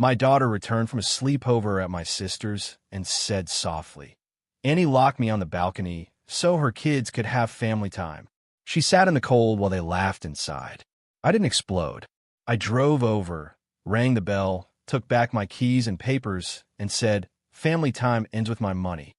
My daughter returned from a sleepover at my sister's and said softly, "Annie locked me on the balcony so her kids could have family time." She sat in the cold while they laughed inside. I didn't explode. I drove over, rang the bell, took back my keys and papers, and said, "Family time ends with my money."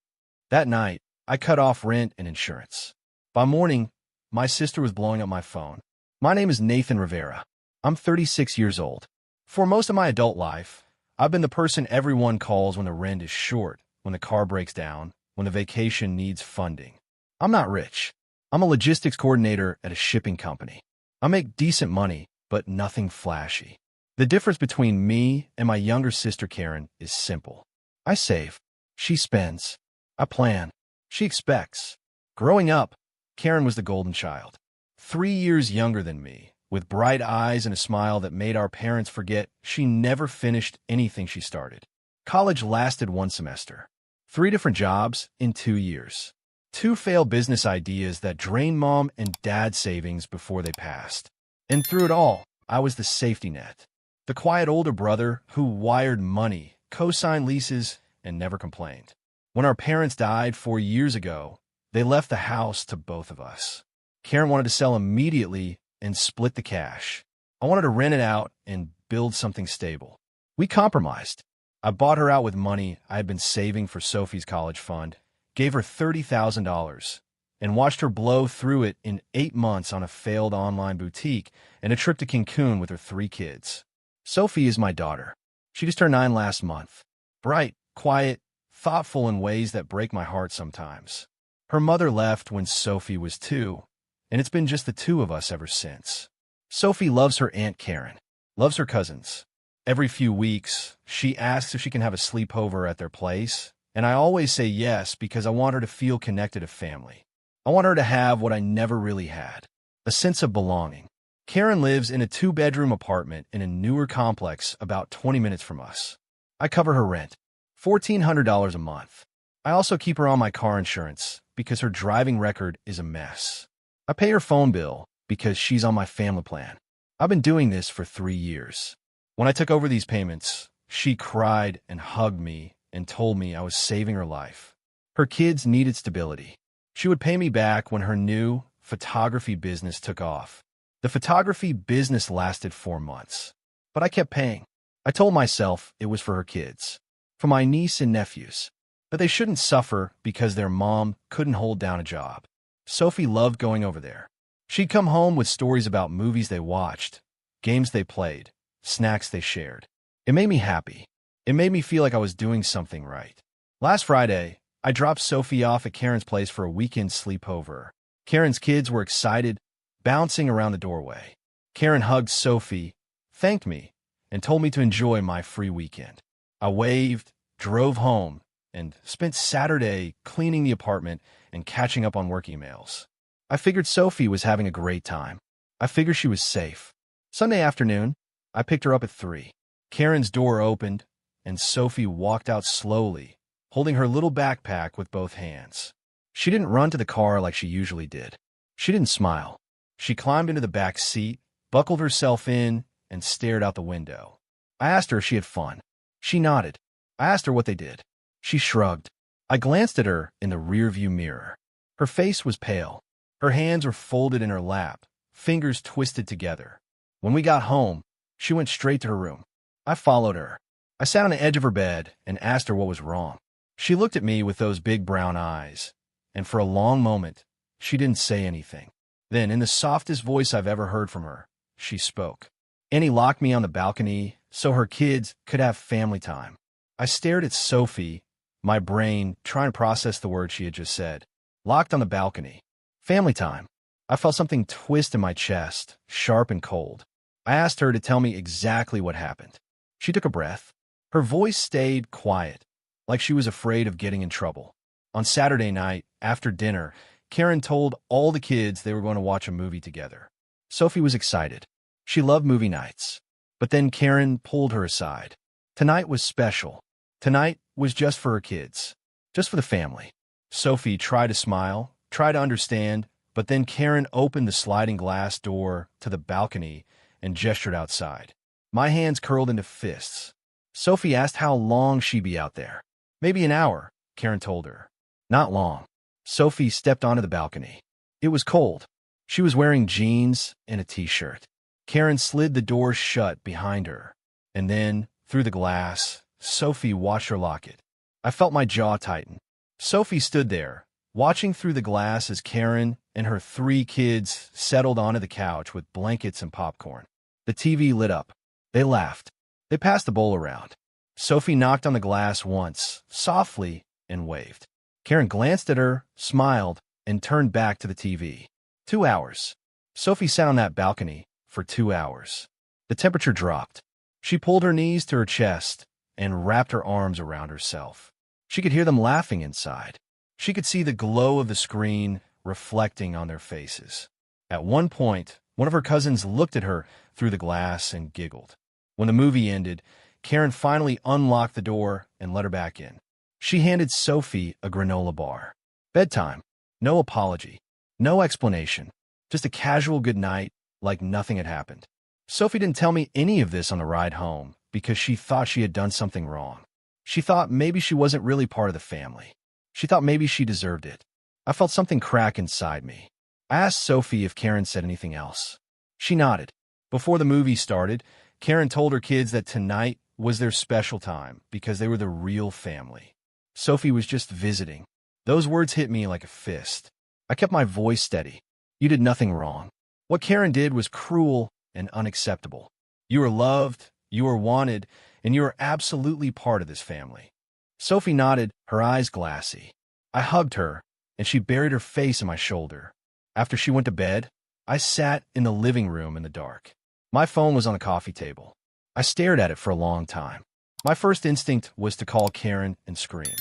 That night, I cut off rent and insurance. By morning, my sister was blowing up my phone. My name is Nathan Rivera. I'm 36 years old. For most of my adult life, I've been the person everyone calls when the rent is short, when the car breaks down, when the vacation needs funding. I'm not rich. I'm a logistics coordinator at a shipping company. I make decent money, but nothing flashy. The difference between me and my younger sister Karen is simple. I save. She spends. I plan. She expects. Growing up, Karen was the golden child. 3 years younger than me, with bright eyes and a smile that made our parents forget she never finished anything she started. College lasted 1 semester. 3 different jobs in 2 years. 2 failed business ideas that drained mom and dad's savings before they passed. And through it all, I was the safety net. The quiet older brother who wired money, co-signed leases, and never complained. When our parents died 4 years ago, they left the house to both of us. Karen wanted to sell immediately and split the cash. I wanted to rent it out and build something stable. We compromised. I bought her out with money I had been saving for Sophie's college fund, gave her $30,000, and watched her blow through it in 8 months on a failed online boutique and a trip to Cancun with her 3 kids. Sophie is my daughter. She just turned 9 last month. Bright, quiet, thoughtful in ways that break my heart sometimes. Her mother left when Sophie was 2, and it's been just the 2 of us ever since. Sophie loves her Aunt Karen, loves her cousins. Every few weeks, she asks if she can have a sleepover at their place, and I always say yes because I want her to feel connected to family. I want her to have what I never really had, a sense of belonging. Karen lives in a 2-bedroom apartment in a newer complex about 20 minutes from us. I cover her rent, $1,400 a month. I also keep her on my car insurance because her driving record is a mess. I pay her phone bill because she's on my family plan. I've been doing this for 3 years. When I took over these payments, she cried and hugged me and told me I was saving her life. Her kids needed stability. She would pay me back when her new photography business took off. The photography business lasted 4 months, but I kept paying. I told myself it was for her kids, for my niece and nephews, that they shouldn't suffer because their mom couldn't hold down a job. Sophie loved going over there. She'd come home with stories about movies they watched, games they played, snacks they shared. It made me happy. It made me feel like I was doing something right. Last Friday, I dropped Sophie off at Karen's place for a weekend sleepover. Karen's kids were excited, bouncing around the doorway. Karen hugged Sophie, thanked me, and told me to enjoy my free weekend. I waved, drove home, and spent Saturday cleaning the apartment and catching up on work emails. I figured Sophie was having a great time. I figured she was safe. Sunday afternoon, I picked her up at 3. Karen's door opened, and Sophie walked out slowly, holding her little backpack with both hands. She didn't run to the car like she usually did. She didn't smile. She climbed into the back seat, buckled herself in, and stared out the window. I asked her if she had fun. She nodded. I asked her what they did. She shrugged. I glanced at her in the rearview mirror. Her face was pale. Her hands were folded in her lap, fingers twisted together. When we got home, she went straight to her room. I followed her. I sat on the edge of her bed and asked her what was wrong. She looked at me with those big brown eyes, and for a long moment, she didn't say anything. Then, in the softest voice I've ever heard from her, she spoke. Annie locked me on the balcony so her kids could have family time. I stared at Sophie, my brain trying to process the words she had just said. Locked on the balcony. Family time. I felt something twist in my chest, sharp and cold. I asked her to tell me exactly what happened. She took a breath. Her voice stayed quiet, like she was afraid of getting in trouble. On Saturday night, after dinner, Karen told all the kids they were going to watch a movie together. Sophie was excited. She loved movie nights. But then Karen pulled her aside. Tonight was special. Tonight was just for her kids. Just for the family. Sophie tried to smile, tried to understand, but then Karen opened the sliding glass door to the balcony and gestured outside. My hands curled into fists. Sophie asked how long she'd be out there. Maybe an hour, Karen told her. Not long. Sophie stepped onto the balcony. It was cold. She was wearing jeans and a t-shirt. Karen slid the door shut behind her. And then, through the glass, Sophie watched her lock it. I felt my jaw tighten. Sophie stood there, watching through the glass as Karen and her 3 kids settled onto the couch with blankets and popcorn. The TV lit up. They laughed. They passed the bowl around. Sophie knocked on the glass once, softly, and waved. Karen glanced at her, smiled, and turned back to the TV. 2 hours. Sophie sat on that balcony for 2 hours. The temperature dropped. She pulled her knees to her chest and wrapped her arms around herself. She could hear them laughing inside. She could see the glow of the screen reflecting on their faces. At one point, one of her cousins looked at her through the glass and giggled. When the movie ended, Karen finally unlocked the door and let her back in. She handed Sophie a granola bar. Bedtime. No apology. No explanation. Just a casual goodnight, like nothing had happened. Sophie didn't tell me any of this on the ride home because she thought she had done something wrong. She thought maybe she wasn't really part of the family. She thought maybe she deserved it. I felt something crack inside me. I asked Sophie if Karen said anything else. She nodded. Before the movie started, Karen told her kids that tonight was their special time because they were the real family. Sophie was just visiting. Those words hit me like a fist. I kept my voice steady. You did nothing wrong. What Karen did was cruel and unacceptable. You were loved, you were wanted, and you are absolutely part of this family. Sophie nodded, her eyes glassy. I hugged her, and she buried her face in my shoulder. After she went to bed, I sat in the living room in the dark. My phone was on the coffee table. I stared at it for a long time. My first instinct was to call Karen and scream,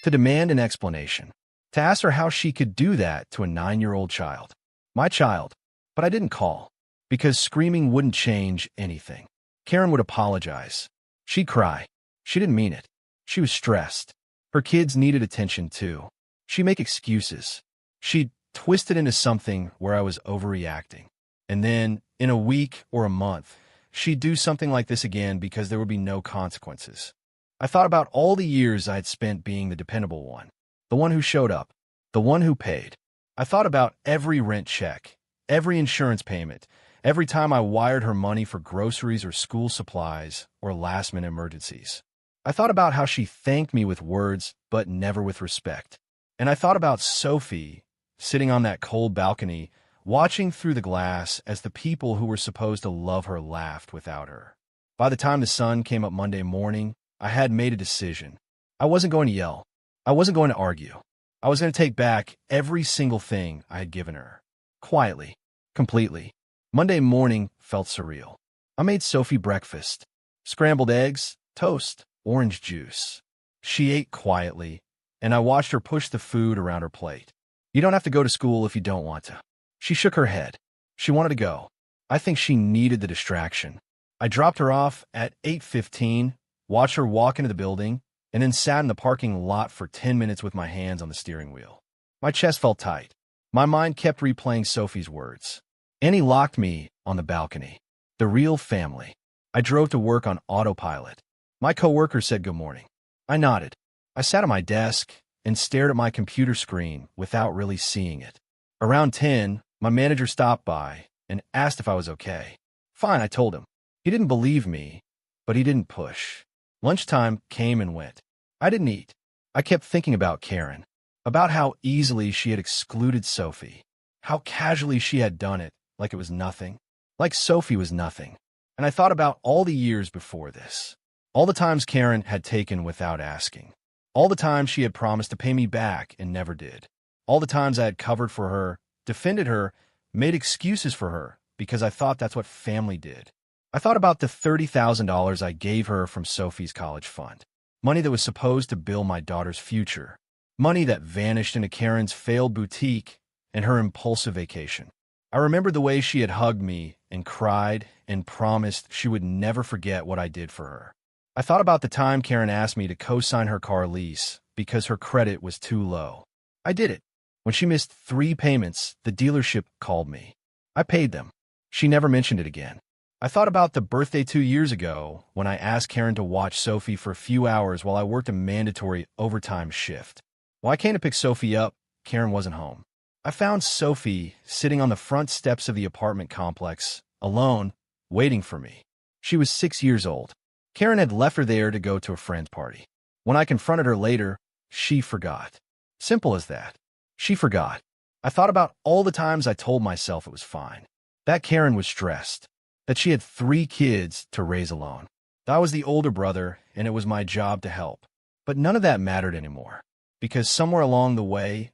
to demand an explanation, to ask her how she could do that to a 9-year-old child. My child. But I didn't call, because screaming wouldn't change anything. Karen would apologize. She'd cry. She didn't mean it. She was stressed. Her kids needed attention too. She'd make excuses. She'd twist it into something where I was overreacting. And then, in a week or a month, she'd do something like this again because there would be no consequences. I thought about all the years I had spent being the dependable one, the one who showed up, the one who paid. I thought about every rent check, every insurance payment, every time I wired her money for groceries or school supplies or last-minute emergencies. I thought about how she thanked me with words, but never with respect. And I thought about Sophie, sitting on that cold balcony, watching through the glass as the people who were supposed to love her laughed without her. By the time the sun came up Monday morning, I had made a decision. I wasn't going to yell. I wasn't going to argue. I was going to take back every single thing I had given her. Quietly. Completely. Monday morning felt surreal. I made Sophie breakfast. Scrambled eggs, toast, orange juice. She ate quietly, and I watched her push the food around her plate. You don't have to go to school if you don't want to. She shook her head. She wanted to go. I think she needed the distraction. I dropped her off at 8:15, watched her walk into the building, and then sat in the parking lot for 10 minutes with my hands on the steering wheel. My chest felt tight. My mind kept replaying Sophie's words. Annie locked me on the balcony. The real family. I drove to work on autopilot. My coworker said good morning. I nodded. I sat at my desk and stared at my computer screen without really seeing it. Around 10, my manager stopped by and asked if I was okay. Fine, I told him. He didn't believe me, but he didn't push. Lunchtime came and went. I didn't eat. I kept thinking about Karen, about how easily she had excluded Sophie, how casually she had done it like it was nothing, like Sophie was nothing. And I thought about all the years before this, all the times Karen had taken without asking, all the times she had promised to pay me back and never did, all the times I had covered for her, defended her, made excuses for her because I thought that's what family did. I thought about the $30,000 I gave her from Sophie's college fund, money that was supposed to build my daughter's future, money that vanished into Karen's failed boutique and her impulsive vacation. I remembered the way she had hugged me and cried and promised she would never forget what I did for her. I thought about the time Karen asked me to co-sign her car lease because her credit was too low. I did it. When she missed 3 payments, the dealership called me. I paid them. She never mentioned it again. I thought about the birthday 2 years ago when I asked Karen to watch Sophie for a few hours while I worked a mandatory overtime shift. When I came to pick Sophie up, Karen wasn't home. I found Sophie sitting on the front steps of the apartment complex, alone, waiting for me. She was 6 years old. Karen had left her there to go to a friend's party. When I confronted her later, she forgot. Simple as that. She forgot. I thought about all the times I told myself it was fine. That Karen was stressed. That she had 3 kids to raise alone. That I was the older brother and it was my job to help. But none of that mattered anymore. Because somewhere along the way,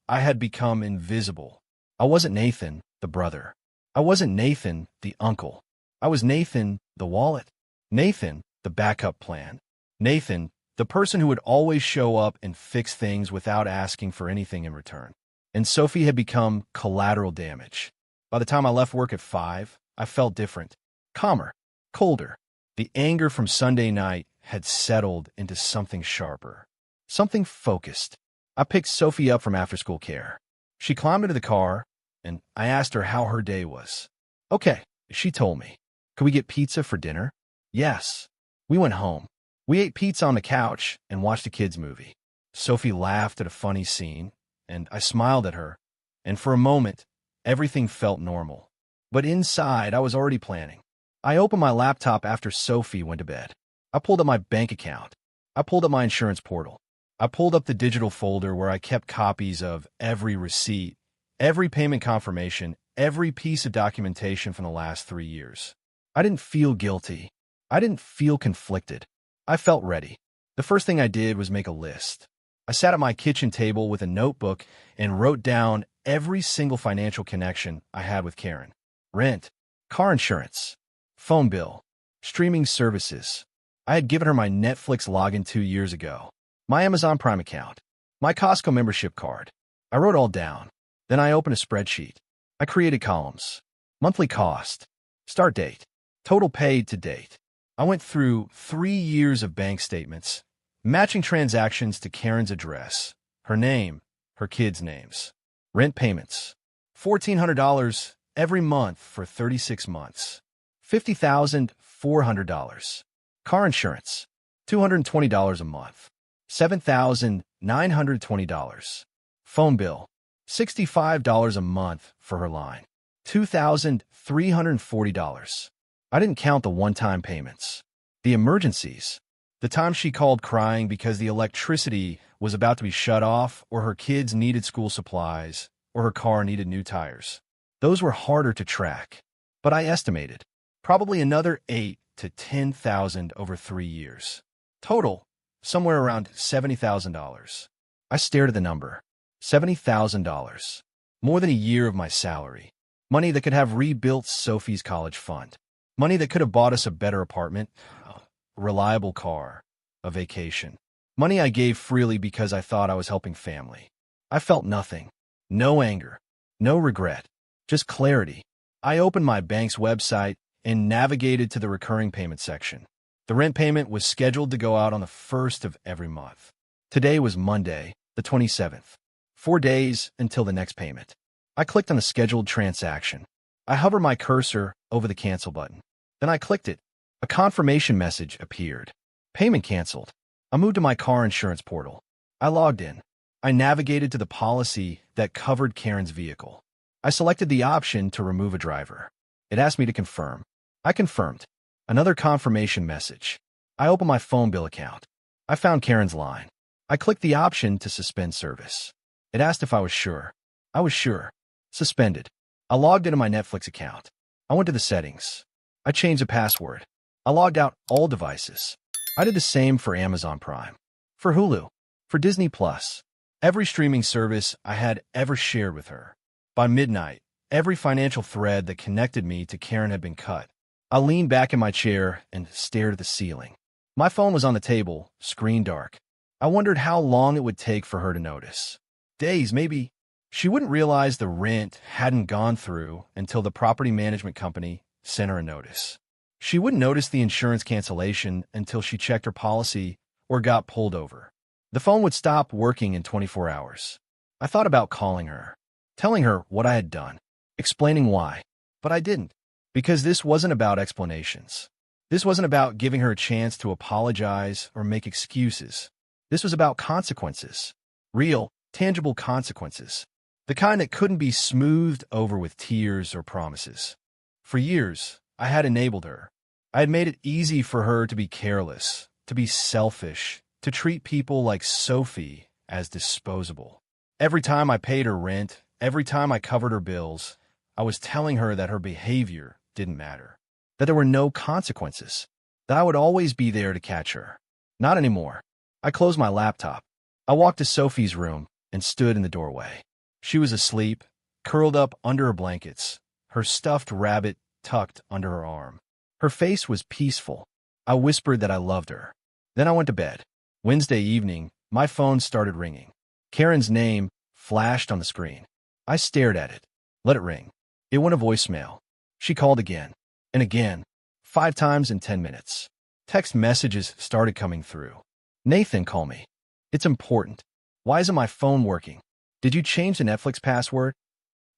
I had become invisible. I wasn't Nathan, the brother. I wasn't Nathan, the uncle. I was Nathan, the wallet. Nathan, the backup plan. Nathan, the person who would always show up and fix things without asking for anything in return. And Sophie had become collateral damage. By the time I left work at 5, I felt different, calmer, colder. The anger from Sunday night had settled into something sharper, something focused. I picked Sophie up from after-school care. She climbed into the car, and I asked her how her day was. Okay, she told me. Could we get pizza for dinner? Yes. We went home. We ate pizza on the couch and watched a kids' movie. Sophie laughed at a funny scene, and I smiled at her, and for a moment, everything felt normal. But inside, I was already planning. I opened my laptop after Sophie went to bed. I pulled up my bank account. I pulled up my insurance portal. I pulled up the digital folder where I kept copies of every receipt, every payment confirmation, every piece of documentation from the last 3 years. I didn't feel guilty. I didn't feel conflicted. I felt ready. The first thing I did was make a list. I sat at my kitchen table with a notebook and wrote down every single financial connection I had with Karen. Rent, car insurance, phone bill, streaming services. I had given her my Netflix login 2 years ago. My Amazon Prime account, my Costco membership card. I wrote all down. Then I opened a spreadsheet. I created columns. Monthly cost, start date, total paid to date. I went through 3 years of bank statements, matching transactions to Karen's address, her name, her kids' names. Rent payments, $1,400 every month for 36 months. $50,400. Car insurance, $220 a month. $7,920. Phone bill, $65 a month for her line. $2,340. I didn't count the one-time payments. The emergencies. The time she called crying because the electricity was about to be shut off, or her kids needed school supplies, or her car needed new tires. Those were harder to track. But I estimated. Probably another $8,000 to $10,000 over 3 years. Total, somewhere around $70,000. I stared at the number. $70,000. More than a year of my salary. Money that could have rebuilt Sophie's college fund. Money that could have bought us a better apartment, a reliable car, a vacation. Money I gave freely because I thought I was helping family. I felt nothing. No anger. No regret. Just clarity. I opened my bank's website and navigated to the recurring payment section. The rent payment was scheduled to go out on the 1st of every month. Today was Monday, the 27th. 4 days until the next payment. I clicked on the scheduled transaction. I hovered my cursor over the cancel button. Then I clicked it. A confirmation message appeared. Payment canceled. I moved to my car insurance portal. I logged in. I navigated to the policy that covered Karen's vehicle. I selected the option to remove a driver. It asked me to confirm. I confirmed. Another confirmation message. I opened my phone bill account. I found Karen's line. I clicked the option to suspend service. It asked if I was sure. I was sure. Suspended. I logged into my Netflix account. I went to the settings. I changed the password. I logged out all devices. I did the same for Amazon Prime, for Hulu, for Disney Plus, every streaming service I had ever shared with her. By midnight, every financial thread that connected me to Karen had been cut. I leaned back in my chair and stared at the ceiling. My phone was on the table, screen dark. I wondered how long it would take for her to notice. Days, maybe. She wouldn't realize the rent hadn't gone through until the property management company sent her a notice. She wouldn't notice the insurance cancellation until she checked her policy or got pulled over. The phone would stop working in 24 hours. I thought about calling her, telling her what I had done, explaining why, but I didn't. Because this wasn't about explanations. This wasn't about giving her a chance to apologize or make excuses. This was about consequences. Real, tangible consequences. The kind that couldn't be smoothed over with tears or promises. For years, I had enabled her. I had made it easy for her to be careless, to be selfish, to treat people like Sophie as disposable. Every time I paid her rent, every time I covered her bills, I was telling her that her behavior didn't matter, that there were no consequences, that I would always be there to catch her. Not anymore. I closed my laptop. I walked to Sophie's room and stood in the doorway. She was asleep, curled up under her blankets, her stuffed rabbit tucked under her arm. Her face was peaceful. I whispered that I loved her. Then I went to bed. Wednesday evening, my phone started ringing. Karen's name flashed on the screen. I stared at it, let it ring. It went to voicemail. She called again and again, 5 times in 10 minutes. Text messages started coming through. Nathan, call me. It's important. Why isn't my phone working? Did you change the Netflix password?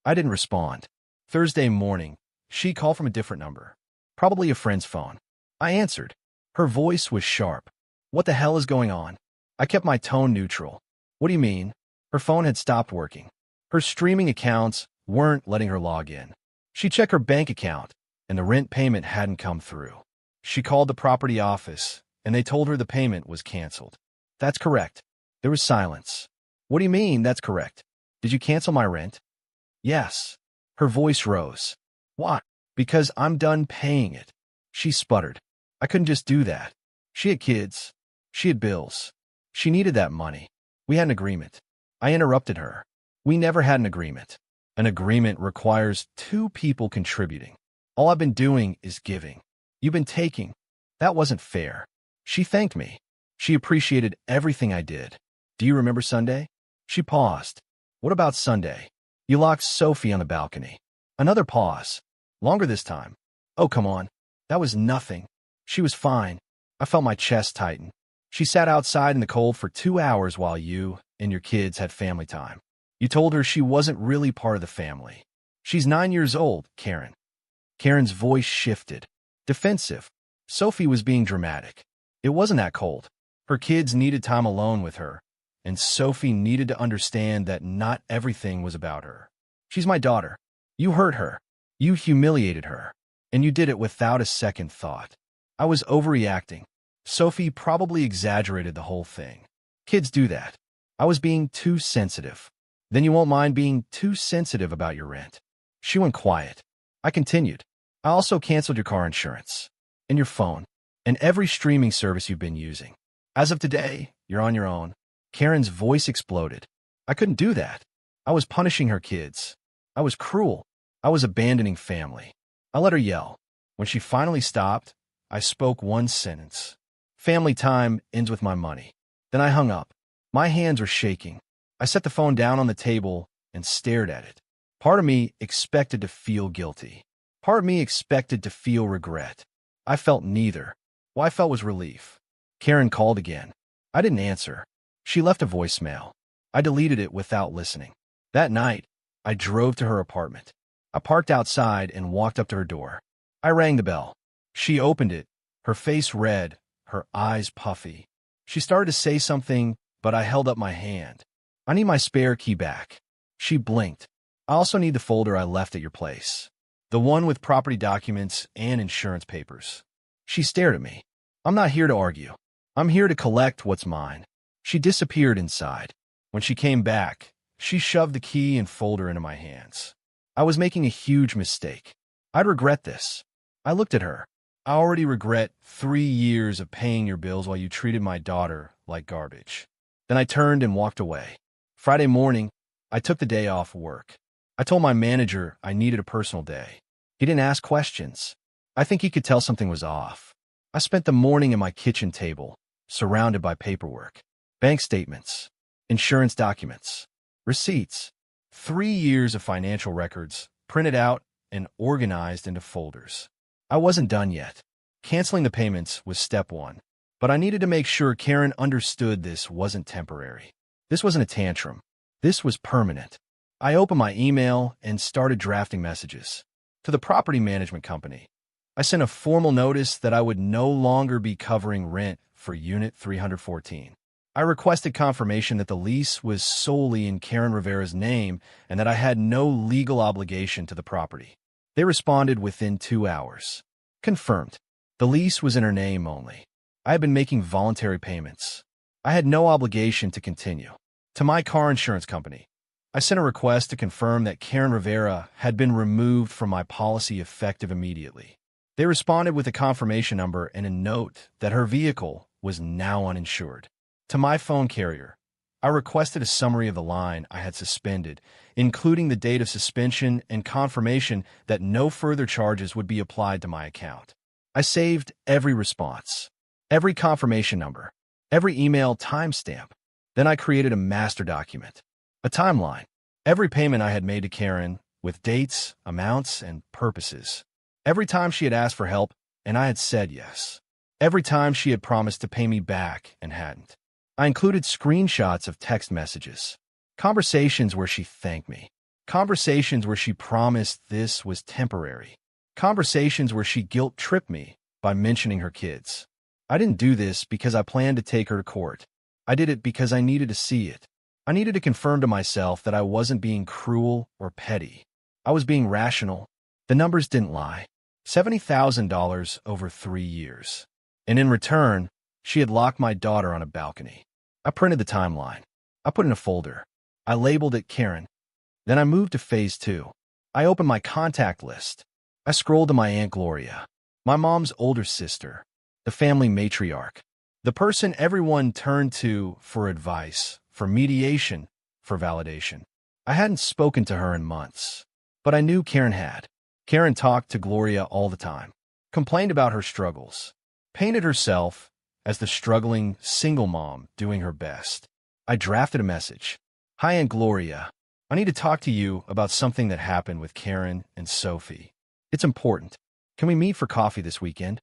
I didn't respond. Thursday morning, she called from a different number. Probably a friend's phone. I answered. Her voice was sharp. What the hell is going on? I kept my tone neutral. What do you mean? Her phone had stopped working. Her streaming accounts weren't letting her log in. She checked her bank account, and the rent payment hadn't come through. She called the property office, and they told her the payment was canceled. That's correct. There was silence. What do you mean, that's correct? Did you cancel my rent? Yes. Her voice rose. Why? Because I'm done paying it. She sputtered. I couldn't just do that. She had kids. She had bills. She needed that money. We had an agreement. I interrupted her. We never had an agreement. An agreement requires 2 people contributing. All I've been doing is giving. You've been taking. That wasn't fair. She thanked me. She appreciated everything I did. Do you remember Sunday? She paused. What about Sunday? You locked Sophie on the balcony. Another pause. Longer this time. Oh, come on. That was nothing. She was fine. I felt my chest tighten. She sat outside in the cold for 2 hours while you and your kids had family time. You told her she wasn't really part of the family. She's 9 years old, Karen. Karen's voice shifted. Defensive. Sophie was being dramatic. It wasn't that cold. Her kids needed time alone with her, and Sophie needed to understand that not everything was about her. She's my daughter. You hurt her. You humiliated her. And you did it without a second thought. I was overreacting. Sophie probably exaggerated the whole thing. Kids do that. I was being too sensitive. Then you won't mind being too sensitive about your rent. She went quiet. I continued. I also canceled your car insurance, and your phone, and every streaming service you've been using. As of today, you're on your own. Karen's voice exploded. I couldn't do that. I was punishing her kids. I was cruel. I was abandoning family. I let her yell. When she finally stopped, I spoke one sentence. Family time ends with my money. Then I hung up. My hands were shaking. I set the phone down on the table and stared at it. Part of me expected to feel guilty. Part of me expected to feel regret. I felt neither. What I felt was relief. Karen called again. I didn't answer. She left a voicemail. I deleted it without listening. That night, I drove to her apartment. I parked outside and walked up to her door. I rang the bell. She opened it, her face red, her eyes puffy. She started to say something, but I held up my hand. I need my spare key back. She blinked. I also need the folder I left at your place. The one with property documents and insurance papers. She stared at me. I'm not here to argue. I'm here to collect what's mine. She disappeared inside. When she came back, she shoved the key and folder into my hands. I was making a huge mistake. I'd regret this. I looked at her. I already regret 3 years of paying your bills while you treated my daughter like garbage. Then I turned and walked away. Friday morning, I took the day off work. I told my manager I needed a personal day. He didn't ask questions. I think he could tell something was off. I spent the morning at my kitchen table, surrounded by paperwork, bank statements, insurance documents, receipts, 3 years of financial records, printed out and organized into folders. I wasn't done yet. Canceling the payments was step 1, but I needed to make sure Karen understood this wasn't temporary. This wasn't a tantrum. This was permanent. I opened my email and started drafting messages. To the property management company, I sent a formal notice that I would no longer be covering rent for Unit 314. I requested confirmation that the lease was solely in Karen Rivera's name and that I had no legal obligation to the property. They responded within 2 hours. Confirmed. The lease was in her name only. I had been making voluntary payments. I had no obligation to continue. To my car insurance company, I sent a request to confirm that Karen Rivera had been removed from my policy effective immediately. They responded with a confirmation number and a note that her vehicle was now uninsured. To my phone carrier, I requested a summary of the line I had suspended, including the date of suspension and confirmation that no further charges would be applied to my account. I saved every response, every confirmation number, every email timestamp. Then I created a master document, a timeline, every payment I had made to Karen with dates, amounts, and purposes. Every time she had asked for help and I had said yes. Every time she had promised to pay me back and hadn't. I included screenshots of text messages, conversations where she thanked me, conversations where she promised this was temporary, conversations where she guilt-tripped me by mentioning her kids. I didn't do this because I planned to take her to court. I did it because I needed to see it. I needed to confirm to myself that I wasn't being cruel or petty. I was being rational. The numbers didn't lie. $70,000 over 3 years. And in return, she had locked my daughter on a balcony. I printed the timeline. I put it in a folder. I labeled it Karen. Then I moved to phase 2. I opened my contact list. I scrolled to my Aunt Gloria, my mom's older sister, the family matriarch, the person everyone turned to for advice, for mediation, for validation. I hadn't spoken to her in months, but I knew Karen had. Karen talked to Gloria all the time, complained about her struggles, painted herself as the struggling single mom doing her best. I drafted a message. Hi, Aunt Gloria. I need to talk to you about something that happened with Karen and Sophie. It's important. Can we meet for coffee this weekend?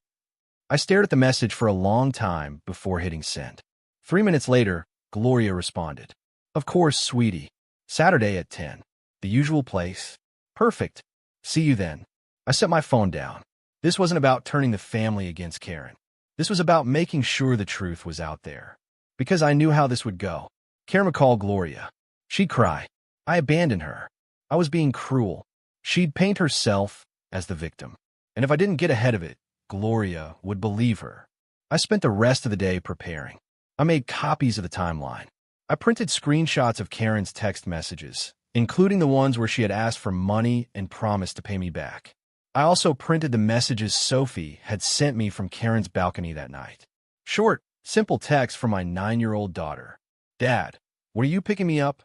I stared at the message for a long time before hitting send. 3 minutes later, Gloria responded. Of course, sweetie. Saturday at 10. The usual place. Perfect. See you then. I set my phone down. This wasn't about turning the family against Karen. This was about making sure the truth was out there. Because I knew how this would go. Karen would call Gloria. She'd cry. I abandoned her. I was being cruel. She'd paint herself as the victim. And if I didn't get ahead of it, Gloria would believe her. I spent the rest of the day preparing. I made copies of the timeline. I printed screenshots of Karen's text messages, including the ones where she had asked for money and promised to pay me back. I also printed the messages Sophie had sent me from Karen's balcony that night. Short, simple text from my 9-year-old daughter. Dad, were you picking me up?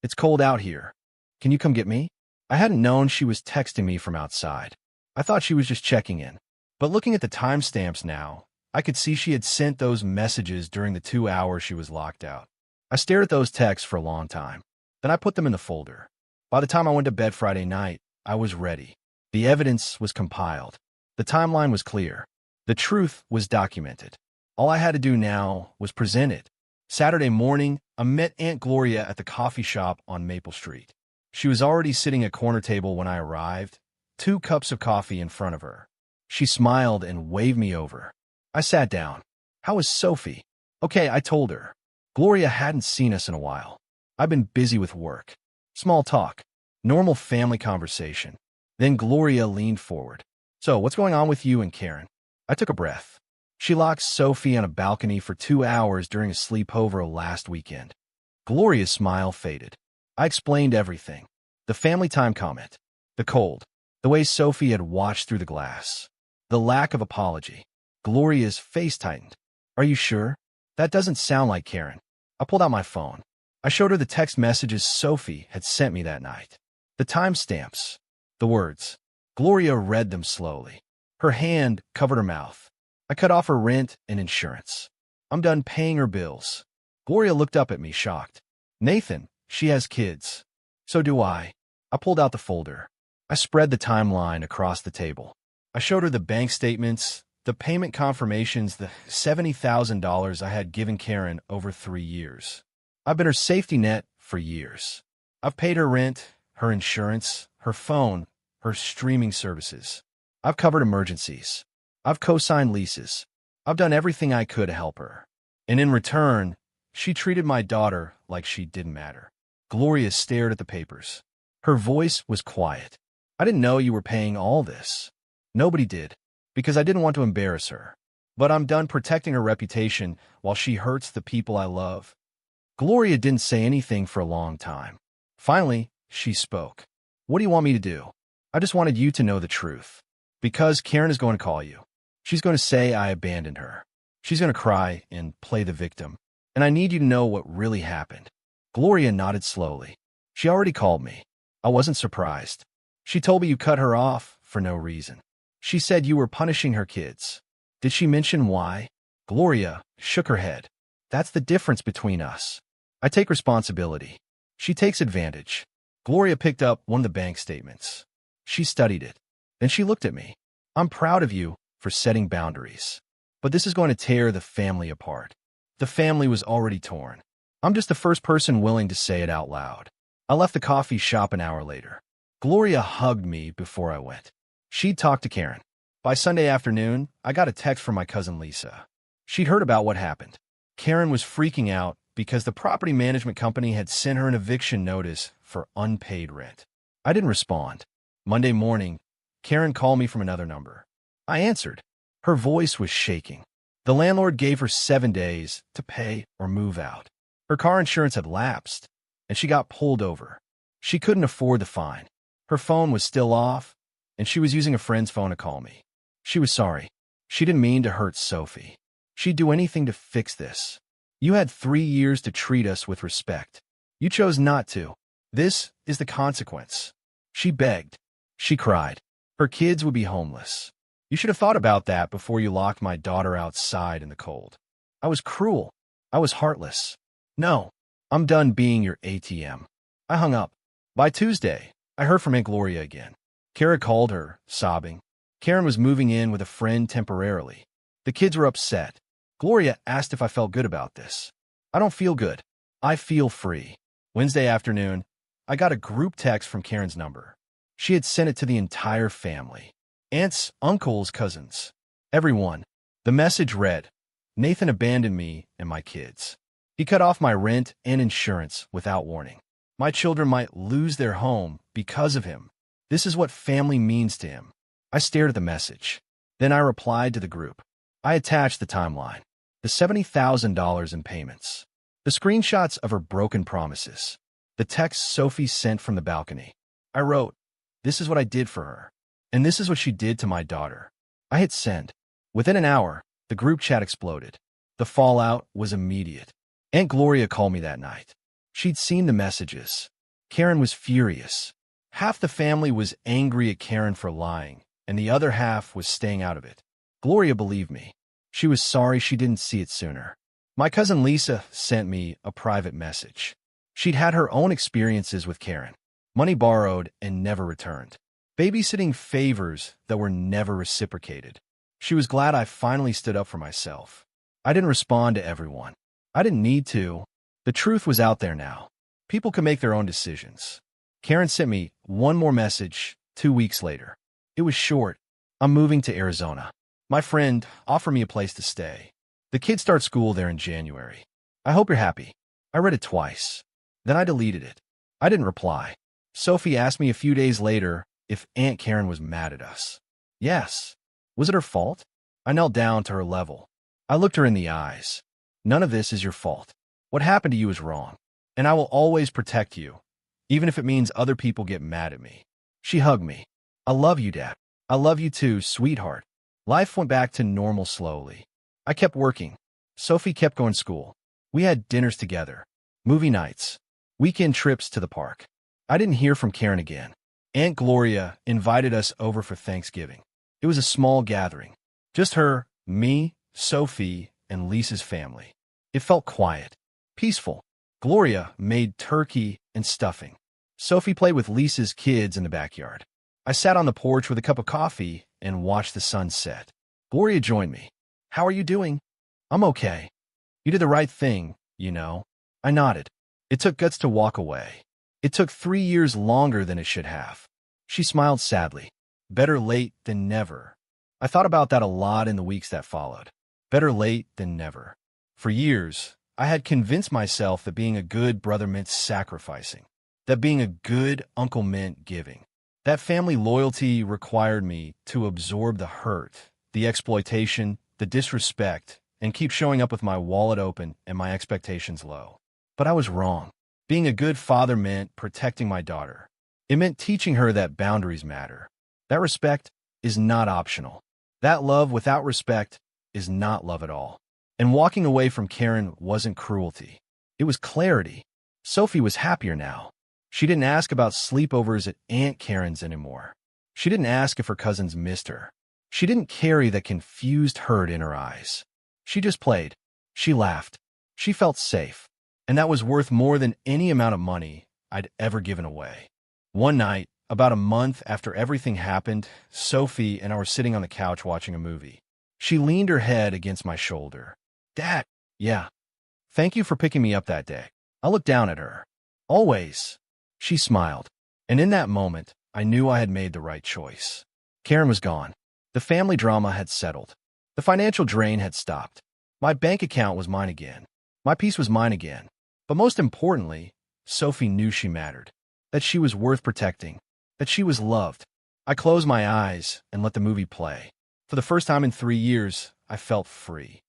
It's cold out here. Can you come get me? I hadn't known she was texting me from outside. I thought she was just checking in. But looking at the timestamps now, I could see she had sent those messages during the 2 hours she was locked out. I stared at those texts for a long time. Then I put them in the folder. By the time I went to bed Friday night, I was ready. The evidence was compiled. The timeline was clear. The truth was documented. All I had to do now was present it. Saturday morning, I met Aunt Gloria at the coffee shop on Maple Street. She was already sitting at a corner table when I arrived, 2 cups of coffee in front of her. She smiled and waved me over. I sat down. How is Sophie? Okay, I told her. Gloria hadn't seen us in a while. I've been busy with work. Small talk. Normal family conversation. Then Gloria leaned forward. So, what's going on with you and Karen? I took a breath. She locked Sophie on a balcony for 2 hours during a sleepover last weekend. Gloria's smile faded. I explained everything. The family time comment. The cold. The way Sophie had watched through the glass. The lack of apology. Gloria's face tightened. Are you sure? That doesn't sound like Karen. I pulled out my phone. I showed her the text messages Sophie had sent me that night. The timestamps. The words. Gloria read them slowly. Her hand covered her mouth. I cut off her rent and insurance. I'm done paying her bills. Gloria looked up at me, shocked. Nathan, she has kids. So do I. I pulled out the folder. I spread the timeline across the table. I showed her the bank statements, the payment confirmations, the $70,000 I had given Karen over 3 years. I've been her safety net for years. I've paid her rent, her insurance, her phone, her streaming services. I've covered emergencies. I've co-signed leases. I've done everything I could to help her. And in return, she treated my daughter like she didn't matter. Gloria stared at the papers. Her voice was quiet. I didn't know you were paying all this. Nobody did, because I didn't want to embarrass her. But I'm done protecting her reputation while she hurts the people I love. Gloria didn't say anything for a long time. Finally, she spoke. What do you want me to do? I just wanted you to know the truth. Because Karen is going to call you. She's going to say I abandoned her. She's going to cry and play the victim. And I need you to know what really happened. Gloria nodded slowly. She already called me. I wasn't surprised. She told me you cut her off for no reason. She said you were punishing her kids. Did she mention why? Gloria shook her head. That's the difference between us. I take responsibility. She takes advantage. Gloria picked up one of the bank statements. She studied it. Then she looked at me. I'm proud of you for setting boundaries. But this is going to tear the family apart. The family was already torn. I'm just the first person willing to say it out loud. I left the coffee shop an hour later. Gloria hugged me before I went. She'd talked to Karen. By Sunday afternoon, I got a text from my cousin Lisa. She'd heard about what happened. Karen was freaking out because the property management company had sent her an eviction notice for unpaid rent. I didn't respond. Monday morning, Karen called me from another number. I answered. Her voice was shaking. The landlord gave her 7 days to pay or move out. Her car insurance had lapsed, and she got pulled over. She couldn't afford the fine. Her phone was still off, and she was using a friend's phone to call me. She was sorry. She didn't mean to hurt Sophie. She'd do anything to fix this. You had 3 years to treat us with respect. You chose not to. This is the consequence. She begged. She cried. Her kids would be homeless. You should have thought about that before you locked my daughter outside in the cold. I was cruel. I was heartless. No, I'm done being your ATM. I hung up. By Tuesday, I heard from Aunt Gloria again. Kara called her, sobbing. Karen was moving in with a friend temporarily. The kids were upset. Gloria asked if I felt good about this. I don't feel good. I feel free. Wednesday afternoon, I got a group text from Karen's number. She had sent it to the entire family. Aunts, uncles, cousins. Everyone. The message read, Nathan abandoned me and my kids. He cut off my rent and insurance without warning. My children might lose their home because of him. This is what family means to him. I stared at the message. Then I replied to the group. I attached the timeline, the $70,000 in payments, the screenshots of her broken promises, the text Sophie sent from the balcony. I wrote, this is what I did for her, and this is what she did to my daughter. I hit send. Within an hour, the group chat exploded. The fallout was immediate. Aunt Gloria called me that night. She'd seen the messages. Karen was furious. Half the family was angry at Karen for lying, and the other half was staying out of it. Gloria believed me. She was sorry she didn't see it sooner. My cousin Lisa sent me a private message. She'd had her own experiences with Karen. Money borrowed and never returned. Babysitting favors that were never reciprocated. She was glad I finally stood up for myself. I didn't respond to everyone. I didn't need to. The truth was out there now. People could make their own decisions. Karen sent me one more message 2 weeks later. It was short. I'm moving to Arizona. My friend offered me a place to stay. The kids start school there in January. I hope you're happy. I read it twice. Then I deleted it. I didn't reply. Sophie asked me a few days later if Aunt Karen was mad at us. Yes. Was it her fault? I knelt down to her level. I looked her in the eyes. None of this is your fault. What happened to you is wrong. And I will always protect you, even if it means other people get mad at me. She hugged me. I love you, Dad. I love you too, sweetheart. Life went back to normal slowly. I kept working. Sophie kept going to school. We had dinners together, movie nights, weekend trips to the park. I didn't hear from Karen again. Aunt Gloria invited us over for Thanksgiving. It was a small gathering. Just her, me, Sophie, and Lisa's family. It felt quiet, peaceful. Gloria made turkey and stuffing. Sophie played with Lisa's kids in the backyard. I sat on the porch with a cup of coffee and watched the sun set. Gloria joined me. How are you doing? I'm okay. You did the right thing, you know. I nodded. It took guts to walk away. It took 3 years longer than it should have. She smiled sadly. Better late than never. I thought about that a lot in the weeks that followed. Better late than never. For years, I had convinced myself that being a good brother meant sacrificing, that being a good uncle meant giving, that family loyalty required me to absorb the hurt, the exploitation, the disrespect, and keep showing up with my wallet open and my expectations low. But I was wrong. Being a good father meant protecting my daughter. It meant teaching her that boundaries matter. That respect is not optional. That love without respect is not love at all. And walking away from Karen wasn't cruelty. It was clarity. Sophie was happier now. She didn't ask about sleepovers at Aunt Karen's anymore. She didn't ask if her cousins missed her. She didn't carry the confused hurt in her eyes. She just played. She laughed. She felt safe. And that was worth more than any amount of money I'd ever given away. One night, about a month after everything happened, Sophie and I were sitting on the couch watching a movie. She leaned her head against my shoulder. Dad, yeah. Thank you for picking me up that day. I looked down at her. Always. She smiled. And in that moment, I knew I had made the right choice. Karen was gone. The family drama had settled. The financial drain had stopped. My bank account was mine again. My peace was mine again. But most importantly, Sophie knew she mattered, that she was worth protecting, that she was loved. I closed my eyes and let the movie play. For the first time in 3 years, I felt free.